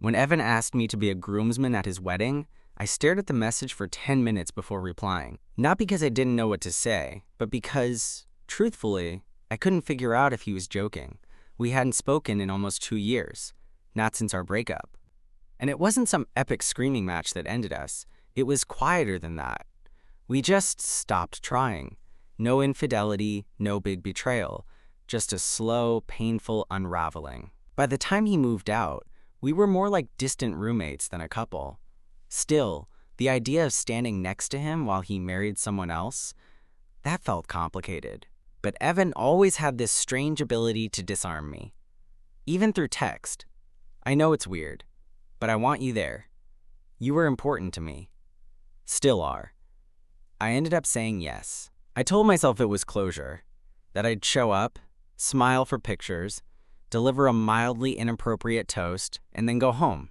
When Evan asked me to be a groomsman at his wedding, I stared at the message for 10 minutes before replying. Not because I didn't know what to say, but because, truthfully, I couldn't figure out if he was joking. We hadn't spoken in almost 2 years, not since our breakup. And it wasn't some epic screaming match that ended us. It was quieter than that. We just stopped trying. No infidelity, no big betrayal, just a slow, painful unraveling. By the time he moved out, we were more like distant roommates than a couple. Still, the idea of standing next to him while he married someone else, that felt complicated. But Evan always had this strange ability to disarm me. Even through text. I know it's weird, but I want you there. You were important to me. Still are. I ended up saying yes. I told myself it was closure, that I'd show up, smile for pictures, deliver a mildly inappropriate toast, and then go home.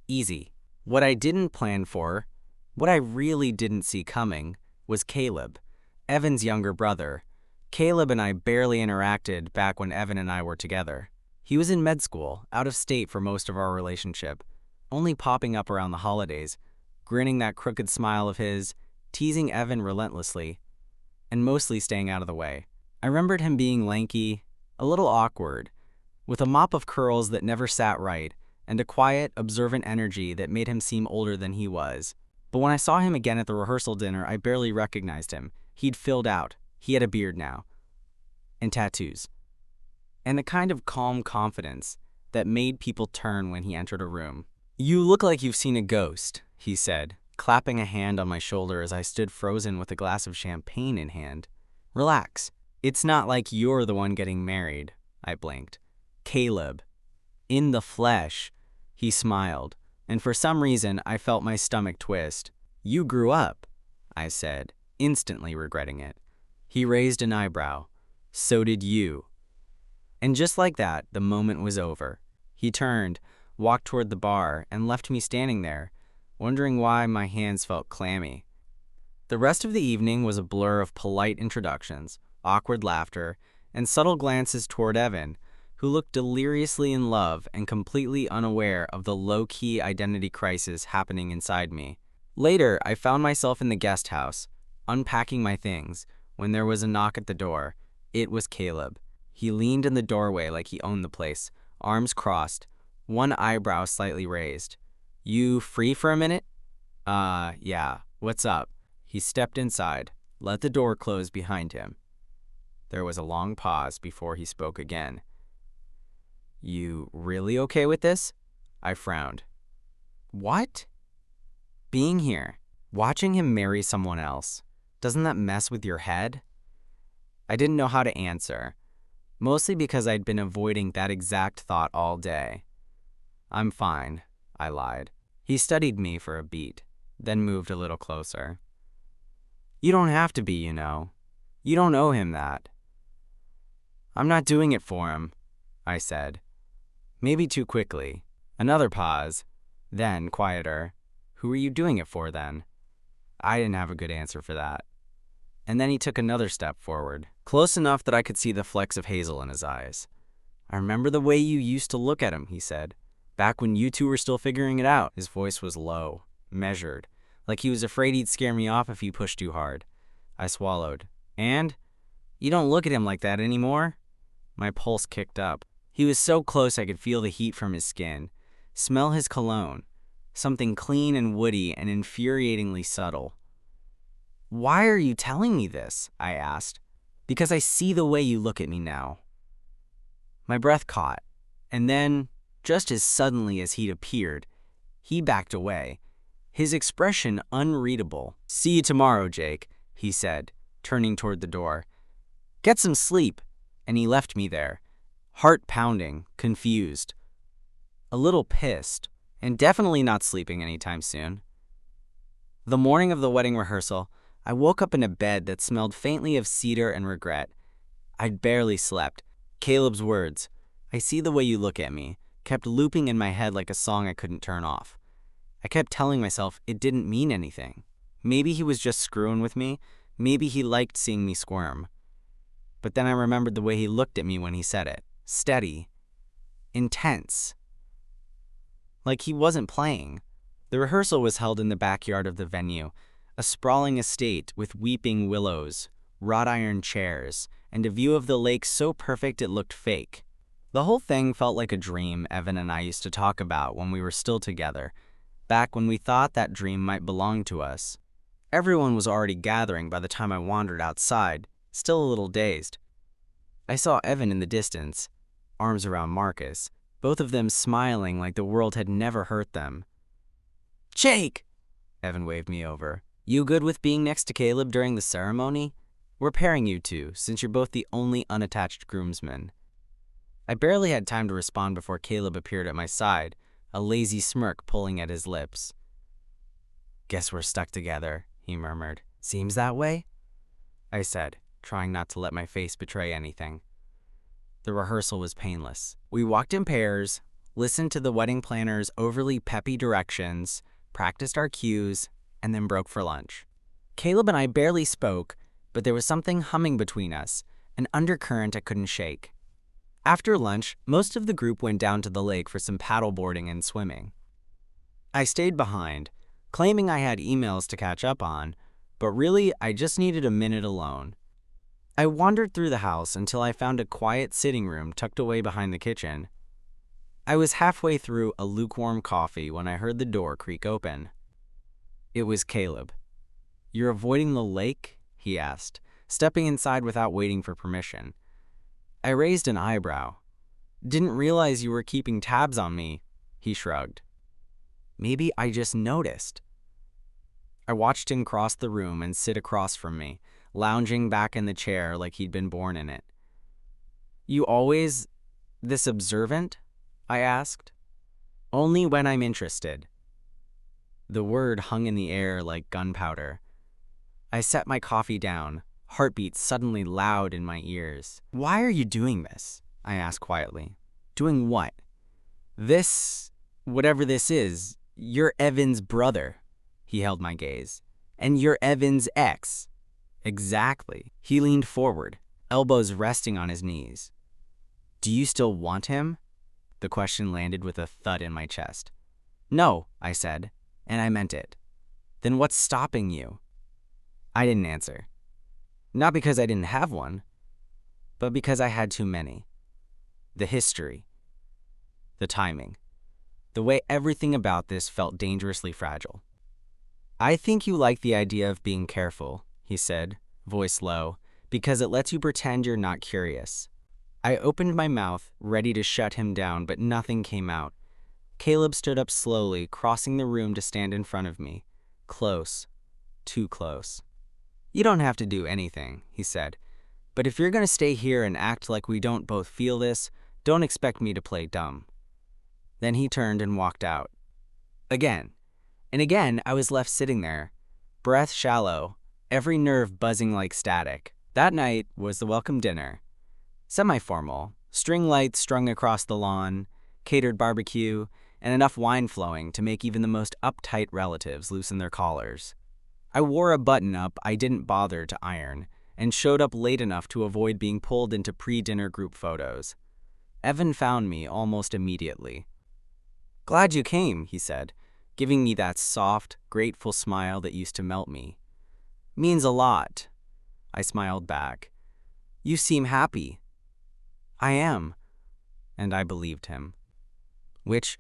Easy. What I didn't plan for, what I really didn't see coming, was Caleb, Evan's younger brother. Caleb and I barely interacted back when Evan and I were together. He was in med school, out of state for most of our relationship, only popping up around the holidays, grinning that crooked smile of his, teasing Evan relentlessly, and mostly staying out of the way. I remembered him being lanky, a little awkward, with a mop of curls that never sat right, and a quiet, observant energy that made him seem older than he was. But when I saw him again at the rehearsal dinner, I barely recognized him. He'd filled out. He had a beard now. And tattoos. And the kind of calm confidence that made people turn when he entered a room. "You look like you've seen a ghost," he said, clapping a hand on my shoulder as I stood frozen with a glass of champagne in hand. "Relax. It's not like you're the one getting married," I blinked. "Caleb. In the flesh." He smiled, and for some reason I felt my stomach twist. "You grew up," I said, instantly regretting it. He raised an eyebrow. "So did you." And just like that, the moment was over. He turned, walked toward the bar, and left me standing there, wondering why my hands felt clammy. The rest of the evening was a blur of polite introductions, awkward laughter, and subtle glances toward Evan, who looked deliriously in love and completely unaware of the low-key identity crisis happening inside me. Later, I found myself in the guest house, unpacking my things, when there was a knock at the door. It was Caleb. He leaned in the doorway like he owned the place, arms crossed, one eyebrow slightly raised. "You free for a minute?" Yeah. What's up?" He stepped inside, let the door close behind him. There was a long pause before he spoke again. "You really okay with this?" I frowned. "What?" "Being here, watching him marry someone else. Doesn't that mess with your head?" I didn't know how to answer, mostly because I'd been avoiding that exact thought all day. "I'm fine," I lied. He studied me for a beat, then moved a little closer. "You don't have to be, you know. You don't owe him that." "I'm not doing it for him," I said. Maybe too quickly. Another pause. Then, quieter. "Who are you doing it for, then?" I didn't have a good answer for that. And then he took another step forward, close enough that I could see the flecks of hazel in his eyes. "I remember the way you used to look at him," he said. "Back when you two were still figuring it out." His voice was low, measured, like he was afraid he'd scare me off if he pushed too hard. I swallowed. "And? You don't look at him like that anymore?" My pulse kicked up. He was so close I could feel the heat from his skin, smell his cologne, something clean and woody and infuriatingly subtle. "Why are you telling me this?" I asked. "Because I see the way you look at me now." My breath caught, and then, just as suddenly as he'd appeared, he backed away, his expression unreadable. "See you tomorrow, Jake," he said, turning toward the door. "Get some sleep," and he left me there, heart pounding, confused, a little pissed, and definitely not sleeping anytime soon. The morning of the wedding rehearsal, I woke up in a bed that smelled faintly of cedar and regret. I'd barely slept. Caleb's words, "I see the way you look at me," kept looping in my head like a song I couldn't turn off. I kept telling myself it didn't mean anything. Maybe he was just screwing with me. Maybe he liked seeing me squirm. But then I remembered the way he looked at me when he said it. Steady. Intense. like he wasn't playing. The rehearsal was held in the backyard of the venue, a sprawling estate with weeping willows, wrought iron chairs, and a view of the lake so perfect it looked fake. The whole thing felt like a dream Evan and I used to talk about when we were still together, back when we thought that dream might belong to us. Everyone was already gathering by the time I wandered outside, still a little dazed. I saw Evan in the distance, arms around Marcus, both of them smiling like the world had never hurt them. "Jake!" Evan waved me over. "You good with being next to Caleb during the ceremony? We're pairing you two, since you're both the only unattached groomsmen." I barely had time to respond before Caleb appeared at my side, a lazy smirk pulling at his lips. "Guess we're stuck together," he murmured. "Seems that way?" I said, trying not to let my face betray anything. The rehearsal was painless. We walked in pairs, listened to the wedding planner's overly peppy directions, practiced our cues, and then broke for lunch. Caleb and I barely spoke, but there was something humming between us, an undercurrent I couldn't shake. After lunch, most of the group went down to the lake for some paddleboarding and swimming. I stayed behind, claiming I had emails to catch up on, but really I just needed a minute alone. I wandered through the house until I found a quiet sitting room tucked away behind the kitchen. I was halfway through a lukewarm coffee when I heard the door creak open. It was Caleb. "You're avoiding the lake?" he asked, stepping inside without waiting for permission. I raised an eyebrow. "Didn't realize you were keeping tabs on me," he shrugged. "Maybe I just noticed." I watched him cross the room and sit across from me, lounging back in the chair like he'd been born in it. "You always this observant?" I asked. "Only when I'm interested." The word hung in the air like gunpowder. I set my coffee down, heartbeats suddenly loud in my ears. "Why are you doing this?" I asked quietly. "Doing what?" "This, whatever this is, you're Evan's brother." He held my gaze. "And you're Evan's ex." "Exactly." He leaned forward, elbows resting on his knees. "Do you still want him?" The question landed with a thud in my chest. "No," I said, and I meant it. "Then what's stopping you?" I didn't answer. Not because I didn't have one, but because I had too many. The history, the timing, the way everything about this felt dangerously fragile. "I think you like the idea of being careful," he said, voice low, "because it lets you pretend you're not curious." I opened my mouth, ready to shut him down, but nothing came out. Caleb stood up slowly, crossing the room to stand in front of me. Close. Too close. "You don't have to do anything," he said. "But if you're going to stay here and act like we don't both feel this, don't expect me to play dumb." Then he turned and walked out. Again. And again, I was left sitting there, breath shallow, every nerve buzzing like static. That night was the welcome dinner. Semi-formal, string lights strung across the lawn, catered barbecue, and enough wine flowing to make even the most uptight relatives loosen their collars. I wore a button-up I didn't bother to iron, and showed up late enough to avoid being pulled into pre-dinner group photos. Evan found me almost immediately. "Glad you came," he said, giving me that soft, grateful smile that used to melt me. "Means a lot." I smiled back. "You seem happy." "I am." And I believed him. Which,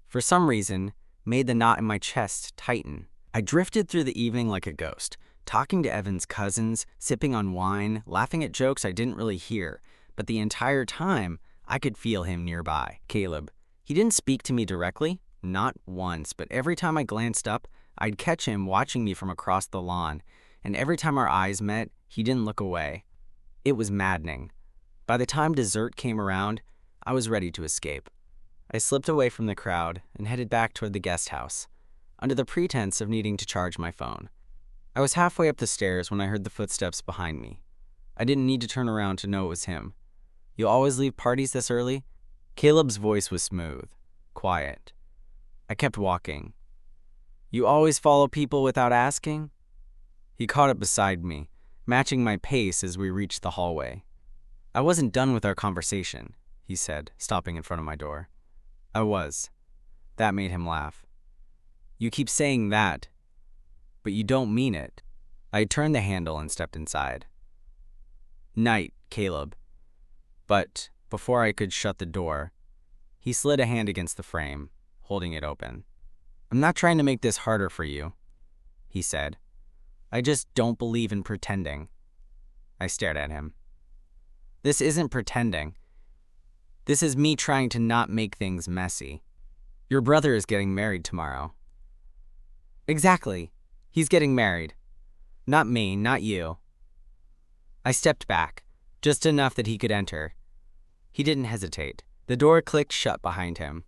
for some reason, made the knot in my chest tighten. I drifted through the evening like a ghost, talking to Evan's cousins, sipping on wine, laughing at jokes I didn't really hear, but the entire time, I could feel him nearby. Caleb. He didn't speak to me directly, not once, but every time I glanced up, I'd catch him watching me from across the lawn, and every time our eyes met, he didn't look away. It was maddening. By the time dessert came around, I was ready to escape. I slipped away from the crowd and headed back toward the guest house, under the pretense of needing to charge my phone. I was halfway up the stairs when I heard the footsteps behind me. I didn't need to turn around to know it was him. "You always leave parties this early?" Caleb's voice was smooth, quiet. I kept walking. "You always follow people without asking?" He caught up beside me, matching my pace as we reached the hallway. "I wasn't done with our conversation," he said, stopping in front of my door. I was. That made him laugh. You keep saying that, but you don't mean it. I turned the handle and stepped inside. Night, Caleb. But before I could shut the door, he slid a hand against the frame, holding it open. I'm not trying to make this harder for you, he said. I just don't believe in pretending. I stared at him. This isn't pretending. This is me trying to not make things messy. Your brother is getting married tomorrow. Exactly. He's getting married. Not me, not you. I stepped back, just enough that he could enter. He didn't hesitate. The door clicked shut behind him.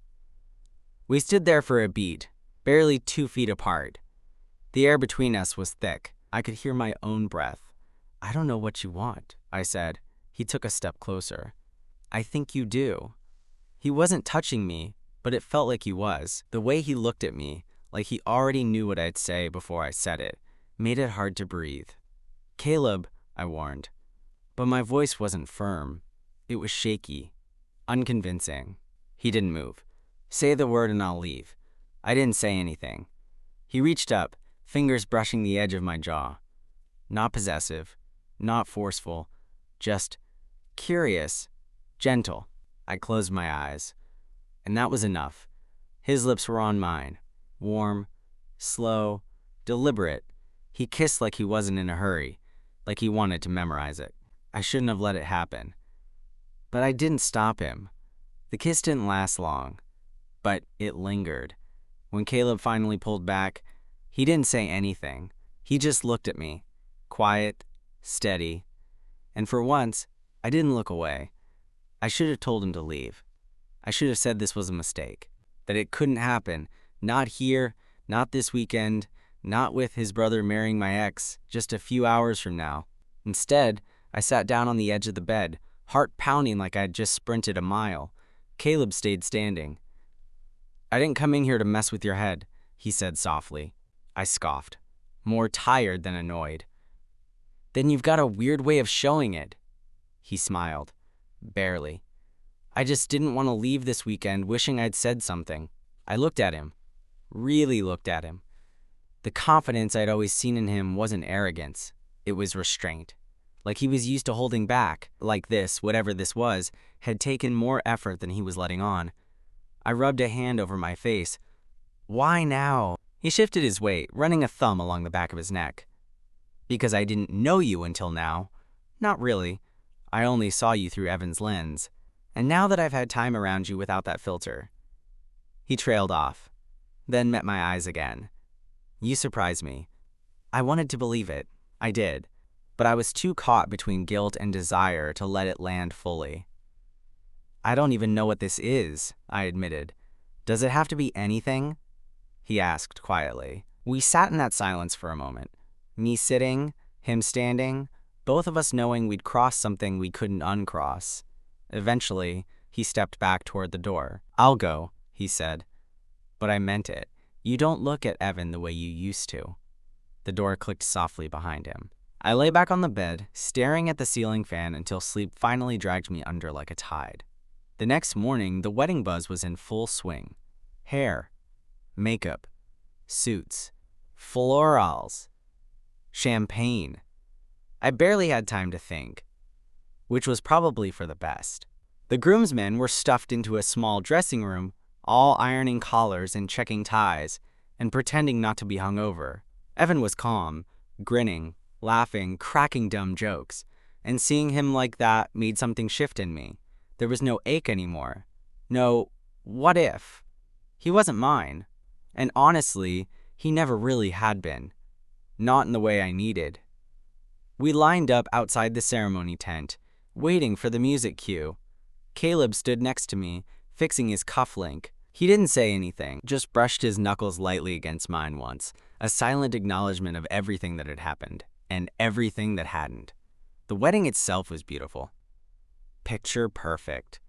We stood there for a beat, barely 2 feet apart. The air between us was thick. I could hear my own breath. I don't know what you want, I said. He took a step closer. I think you do. He wasn't touching me, but it felt like he was. The way he looked at me, like he already knew what I'd say before I said it, made it hard to breathe. Caleb, I warned. But my voice wasn't firm. It was shaky, unconvincing. He didn't move. Say the word and I'll leave. I didn't say anything. He reached up, fingers brushing the edge of my jaw. Not possessive, not forceful, just curious, gentle. I closed my eyes, and that was enough. His lips were on mine, warm, slow, deliberate. He kissed like he wasn't in a hurry, like he wanted to memorize it. I shouldn't have let it happen. But I didn't stop him. The kiss didn't last long, but it lingered. When Caleb finally pulled back, he didn't say anything. He just looked at me, quiet, steady. And for once, I didn't look away. I should have told him to leave. I should have said this was a mistake, that it couldn't happen. Not here, not this weekend, not with his brother marrying my ex, just a few hours from now. Instead, I sat down on the edge of the bed, heart pounding like I had just sprinted a mile. Caleb stayed standing. I didn't come in here to mess with your head, he said softly. I scoffed, more tired than annoyed. Then you've got a weird way of showing it. He smiled, barely. I just didn't want to leave this weekend wishing I'd said something. I looked at him, really looked at him. The confidence I'd always seen in him wasn't arrogance. It was restraint. Like he was used to holding back, like this, whatever this was, had taken more effort than he was letting on. I rubbed a hand over my face. Why now? He shifted his weight, running a thumb along the back of his neck. Because I didn't know you until now. Not really. I only saw you through Evan's lens. And now that I've had time around you without that filter. He trailed off, then met my eyes again. You surprised me. I wanted to believe it. I did. But I was too caught between guilt and desire to let it land fully. I don't even know what this is, I admitted. Does it have to be anything? He asked quietly. We sat in that silence for a moment. Me sitting, him standing, both of us knowing we'd crossed something we couldn't uncross. Eventually, he stepped back toward the door. I'll go, he said. But I meant it. You don't look at Evan the way you used to. The door clicked softly behind him. I lay back on the bed, staring at the ceiling fan until sleep finally dragged me under like a tide. The next morning, the wedding buzz was in full swing. Hair, makeup, suits, florals, champagne. I barely had time to think, which was probably for the best. The groomsmen were stuffed into a small dressing room, all ironing collars and checking ties, and pretending not to be hungover. Evan was calm, grinning, laughing, cracking dumb jokes, and seeing him like that made something shift in me. There was no ache anymore. No, what if? He wasn't mine. And honestly, he never really had been. Not in the way I needed. We lined up outside the ceremony tent, waiting for the music cue. Caleb stood next to me, fixing his cufflink. He didn't say anything, just brushed his knuckles lightly against mine once, a silent acknowledgement of everything that had happened, and everything that hadn't. The wedding itself was beautiful. Picture perfect.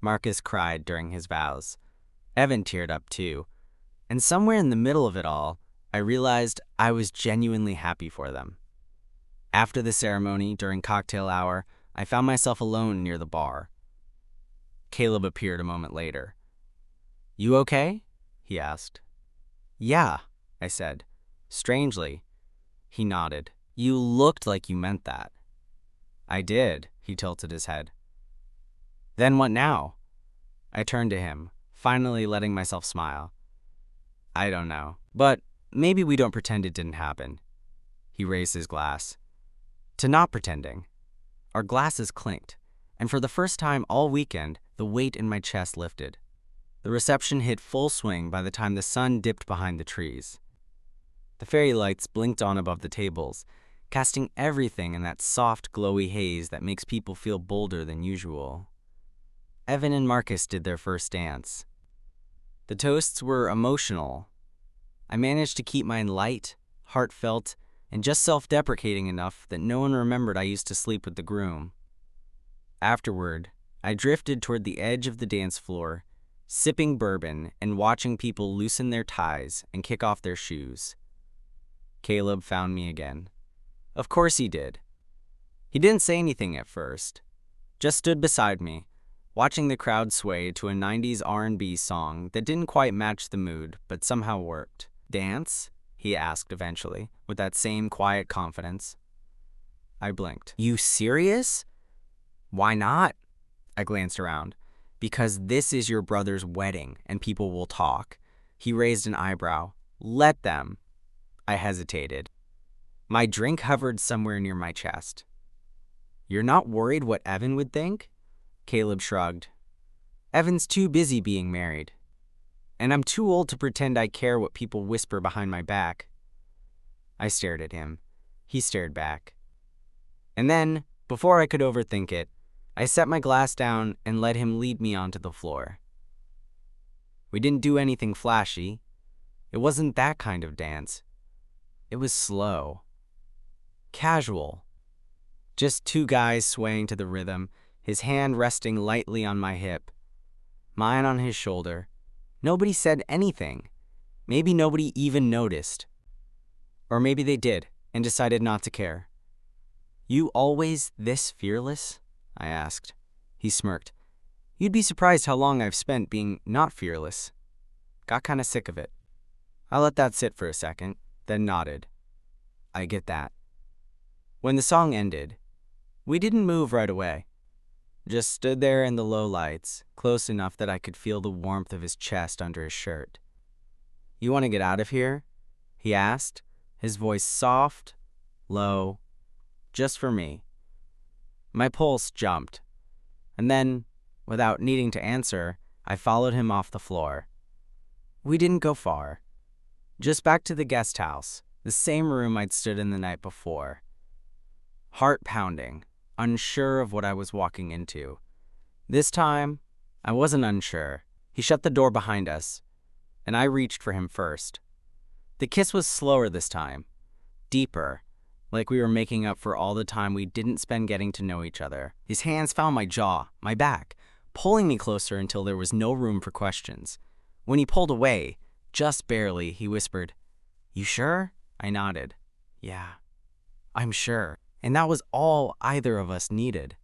Marcus cried during his vows. Evan teared up too. And somewhere in the middle of it all, I realized I was genuinely happy for them. After the ceremony, during cocktail hour, I found myself alone near the bar. Caleb appeared a moment later. You okay? he asked. Yeah, I said. Strangely, he nodded. You looked like you meant that. I did, he tilted his head. Then what now? I turned to him, finally letting myself smile. I don't know, but maybe we don't pretend it didn't happen. He raised his glass. To not pretending. Our glasses clinked, and for the first time all weekend, the weight in my chest lifted. The reception hit full swing by the time the sun dipped behind the trees. The fairy lights blinked on above the tables, casting everything in that soft, glowy haze that makes people feel bolder than usual. Evan and Marcus did their first dance. The toasts were emotional. I managed to keep mine light, heartfelt, and just self-deprecating enough that no one remembered I used to sleep with the groom. Afterward, I drifted toward the edge of the dance floor, sipping bourbon and watching people loosen their ties and kick off their shoes. Caleb found me again. Of course he did. He didn't say anything at first, just stood beside me, watching the crowd sway to a 90s R&B song that didn't quite match the mood but somehow worked. Dance? He asked eventually, with that same quiet confidence. I blinked. You serious? Why not? I glanced around. Because this is your brother's wedding and people will talk. He raised an eyebrow. Let them. I hesitated. My drink hovered somewhere near my chest. You're not worried what Evan would think? Caleb shrugged. Evan's too busy being married. And I'm too old to pretend I care what people whisper behind my back. I stared at him. He stared back. And then, before I could overthink it, I set my glass down and let him lead me onto the floor. We didn't do anything flashy. It wasn't that kind of dance. It was slow. Casual. Just two guys swaying to the rhythm, his hand resting lightly on my hip, mine on his shoulder. Nobody said anything. Maybe nobody even noticed. Or maybe they did and decided not to care. You always this fearless? I asked. He smirked. You'd be surprised how long I've spent being not fearless. Got kinda sick of it. I let that sit for a second, then nodded. I get that. When the song ended, we didn't move right away. Just stood there in the low lights, close enough that I could feel the warmth of his chest under his shirt. You want to get out of here? He asked, his voice soft, low, just for me. My pulse jumped, and then, without needing to answer, I followed him off the floor. We didn't go far. Just back to the guest house, the same room I'd stood in the night before. Heart pounding, unsure of what I was walking into. This time, I wasn't unsure. He shut the door behind us, and I reached for him first. The kiss was slower this time, deeper, like we were making up for all the time we didn't spend getting to know each other. His hands found my jaw, my back, pulling me closer until there was no room for questions. When he pulled away, just barely, he whispered, "You sure?" I nodded. "Yeah, I'm sure." And that was all either of us needed.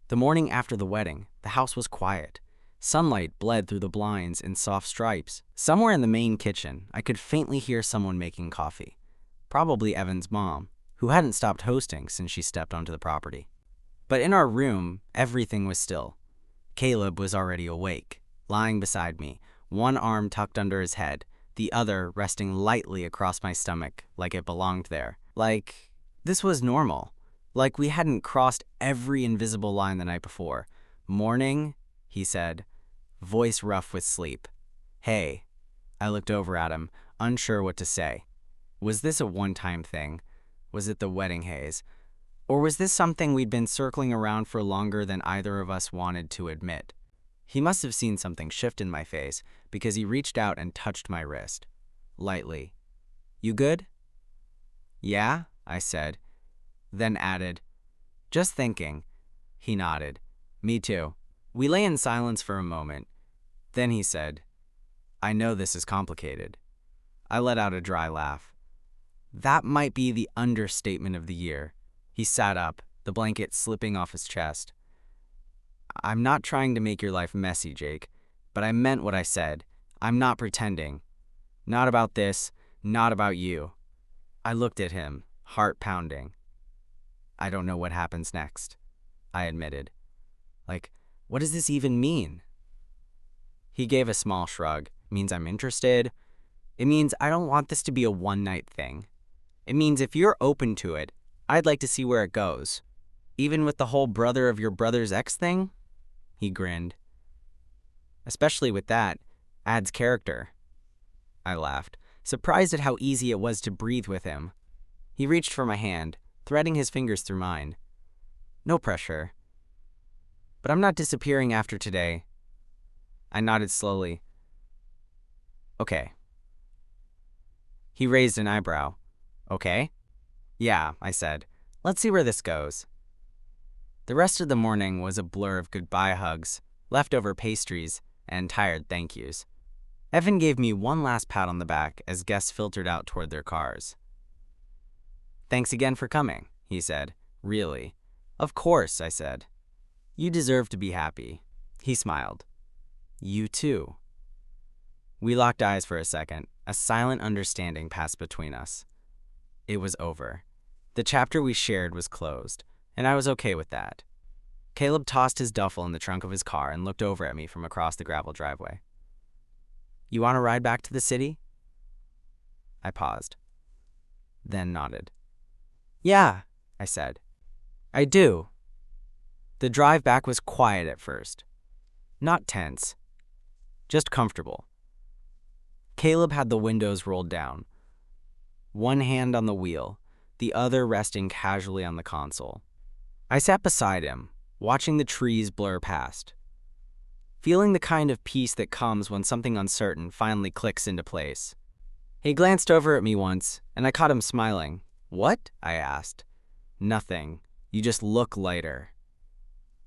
The morning after the wedding, the house was quiet. Sunlight bled through the blinds in soft stripes. Somewhere in the main kitchen, I could faintly hear someone making coffee. Probably Evan's mom, who hadn't stopped hosting since she stepped onto the property. But in our room, everything was still. Caleb was already awake, lying beside me, one arm tucked under his head, the other resting lightly across my stomach like it belonged there. Like this was normal. Like we hadn't crossed every invisible line the night before. "Morning," he said, voice rough with sleep. "Hey." I looked over at him, unsure what to say. Was this a one-time thing? Was it the wedding haze? Or was this something we'd been circling around for longer than either of us wanted to admit? He must have seen something shift in my face because he reached out and touched my wrist. Lightly. "You good?" "Yeah," I said, then added, "Just thinking." He nodded. "Me too." We lay in silence for a moment. Then he said, "I know this is complicated." I let out a dry laugh. That might be the understatement of the year. He sat up, the blanket slipping off his chest. "I'm not trying to make your life messy, Jake, but I meant what I said. I'm not pretending. Not about this, not about you. I looked at him, heart pounding. I don't know what happens next, I admitted. Like, what does this even mean? He gave a small shrug. It means I'm interested. It means I don't want this to be a one-night thing. It means if you're open to it, I'd like to see where it goes. Even with the whole brother of your brother's ex thing? He grinned. Especially with that, adds character. I laughed, surprised at how easy it was to breathe with him. He reached for my hand, threading his fingers through mine. No pressure. But I'm not disappearing after today. I nodded slowly. Okay. He raised an eyebrow. Okay? Yeah, I said. Let's see where this goes. The rest of the morning was a blur of goodbye hugs, leftover pastries, and tired thank yous. Evan gave me one last pat on the back as guests filtered out toward their cars. Thanks again for coming, he said. Really? Of course, I said. You deserve to be happy. He smiled. You too. We locked eyes for a second. A silent understanding passed between us. It was over. The chapter we shared was closed, and I was okay with that. Caleb tossed his duffel in the trunk of his car and looked over at me from across the gravel driveway. You want to ride back to the city? I paused, then nodded. Yeah, I said. I do. The drive back was quiet at first. Not tense, just comfortable. Caleb had the windows rolled down, one hand on the wheel, the other resting casually on the console. I sat beside him, watching the trees blur past, feeling the kind of peace that comes when something uncertain finally clicks into place. He glanced over at me once, and I caught him smiling. What? I asked. Nothing. You just look lighter.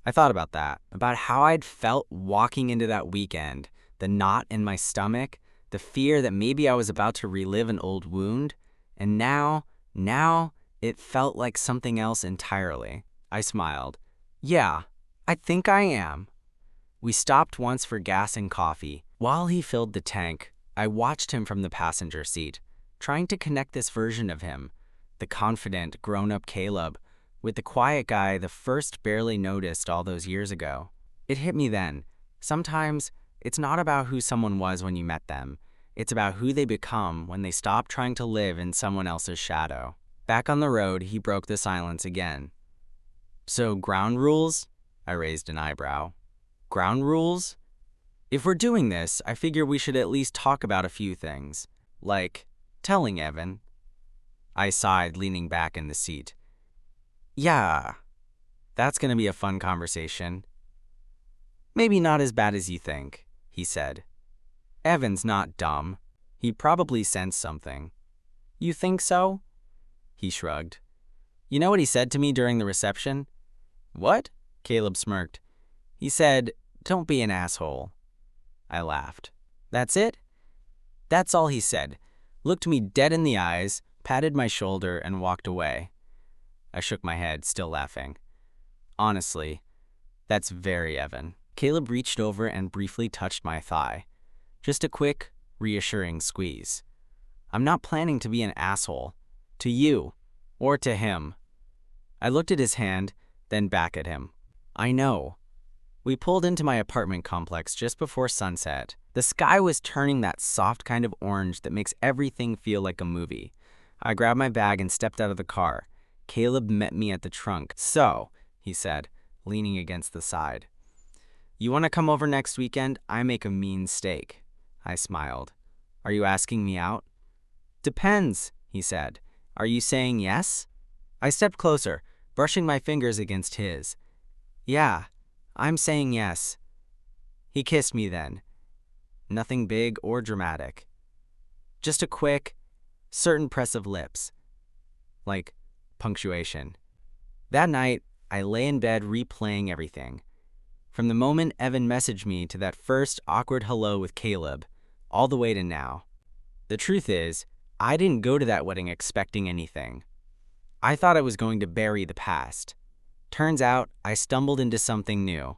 I thought about that, about how I'd felt walking into that weekend, the knot in my stomach, the fear that maybe I was about to relive an old wound, and now it felt like something else entirely. I smiled. Yeah, I think I am. We stopped once for gas and coffee. While he filled the tank, I watched him from the passenger seat, trying to connect this version of him, the confident, grown-up Caleb, with the quiet guy the first barely noticed all those years ago. It hit me then. Sometimes, it's not about who someone was when you met them. It's about who they become when they stop trying to live in someone else's shadow. Back on the road, he broke the silence again. So, ground rules? I raised an eyebrow. Ground rules? If we're doing this, I figure we should at least talk about a few things. Like, telling Evan. I sighed, leaning back in the seat. Yeah, that's gonna be a fun conversation. Maybe not as bad as you think, he said. Evan's not dumb. He probably sensed something. You think so? He shrugged. You know what he said to me during the reception? What? Caleb smirked. He said, don't be an asshole. I laughed. That's it? That's all he said. Looked me dead in the eyes, patted my shoulder, and walked away. I shook my head, still laughing. Honestly, that's very Evan. Caleb reached over and briefly touched my thigh. Just a quick, reassuring squeeze. I'm not planning to be an asshole. To you. Or to him. I looked at his hand, then back at him. I know. We pulled into my apartment complex just before sunset. The sky was turning that soft kind of orange that makes everything feel like a movie. I grabbed my bag and stepped out of the car. Caleb met me at the trunk. So, he said, leaning against the side. You want to come over next weekend? I make a mean steak. I smiled. Are you asking me out? Depends, he said. Are you saying yes? I stepped closer, brushing my fingers against his. Yeah, I'm saying yes. He kissed me then. Nothing big or dramatic. Just a quick, certain press of lips. Like punctuation. That night, I lay in bed replaying everything. From the moment Evan messaged me to that first awkward hello with Caleb, all the way to now. The truth is, I didn't go to that wedding expecting anything. I thought I was going to bury the past. Turns out, I stumbled into something new.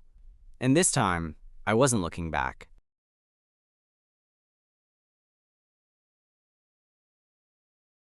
And this time, I wasn't looking back.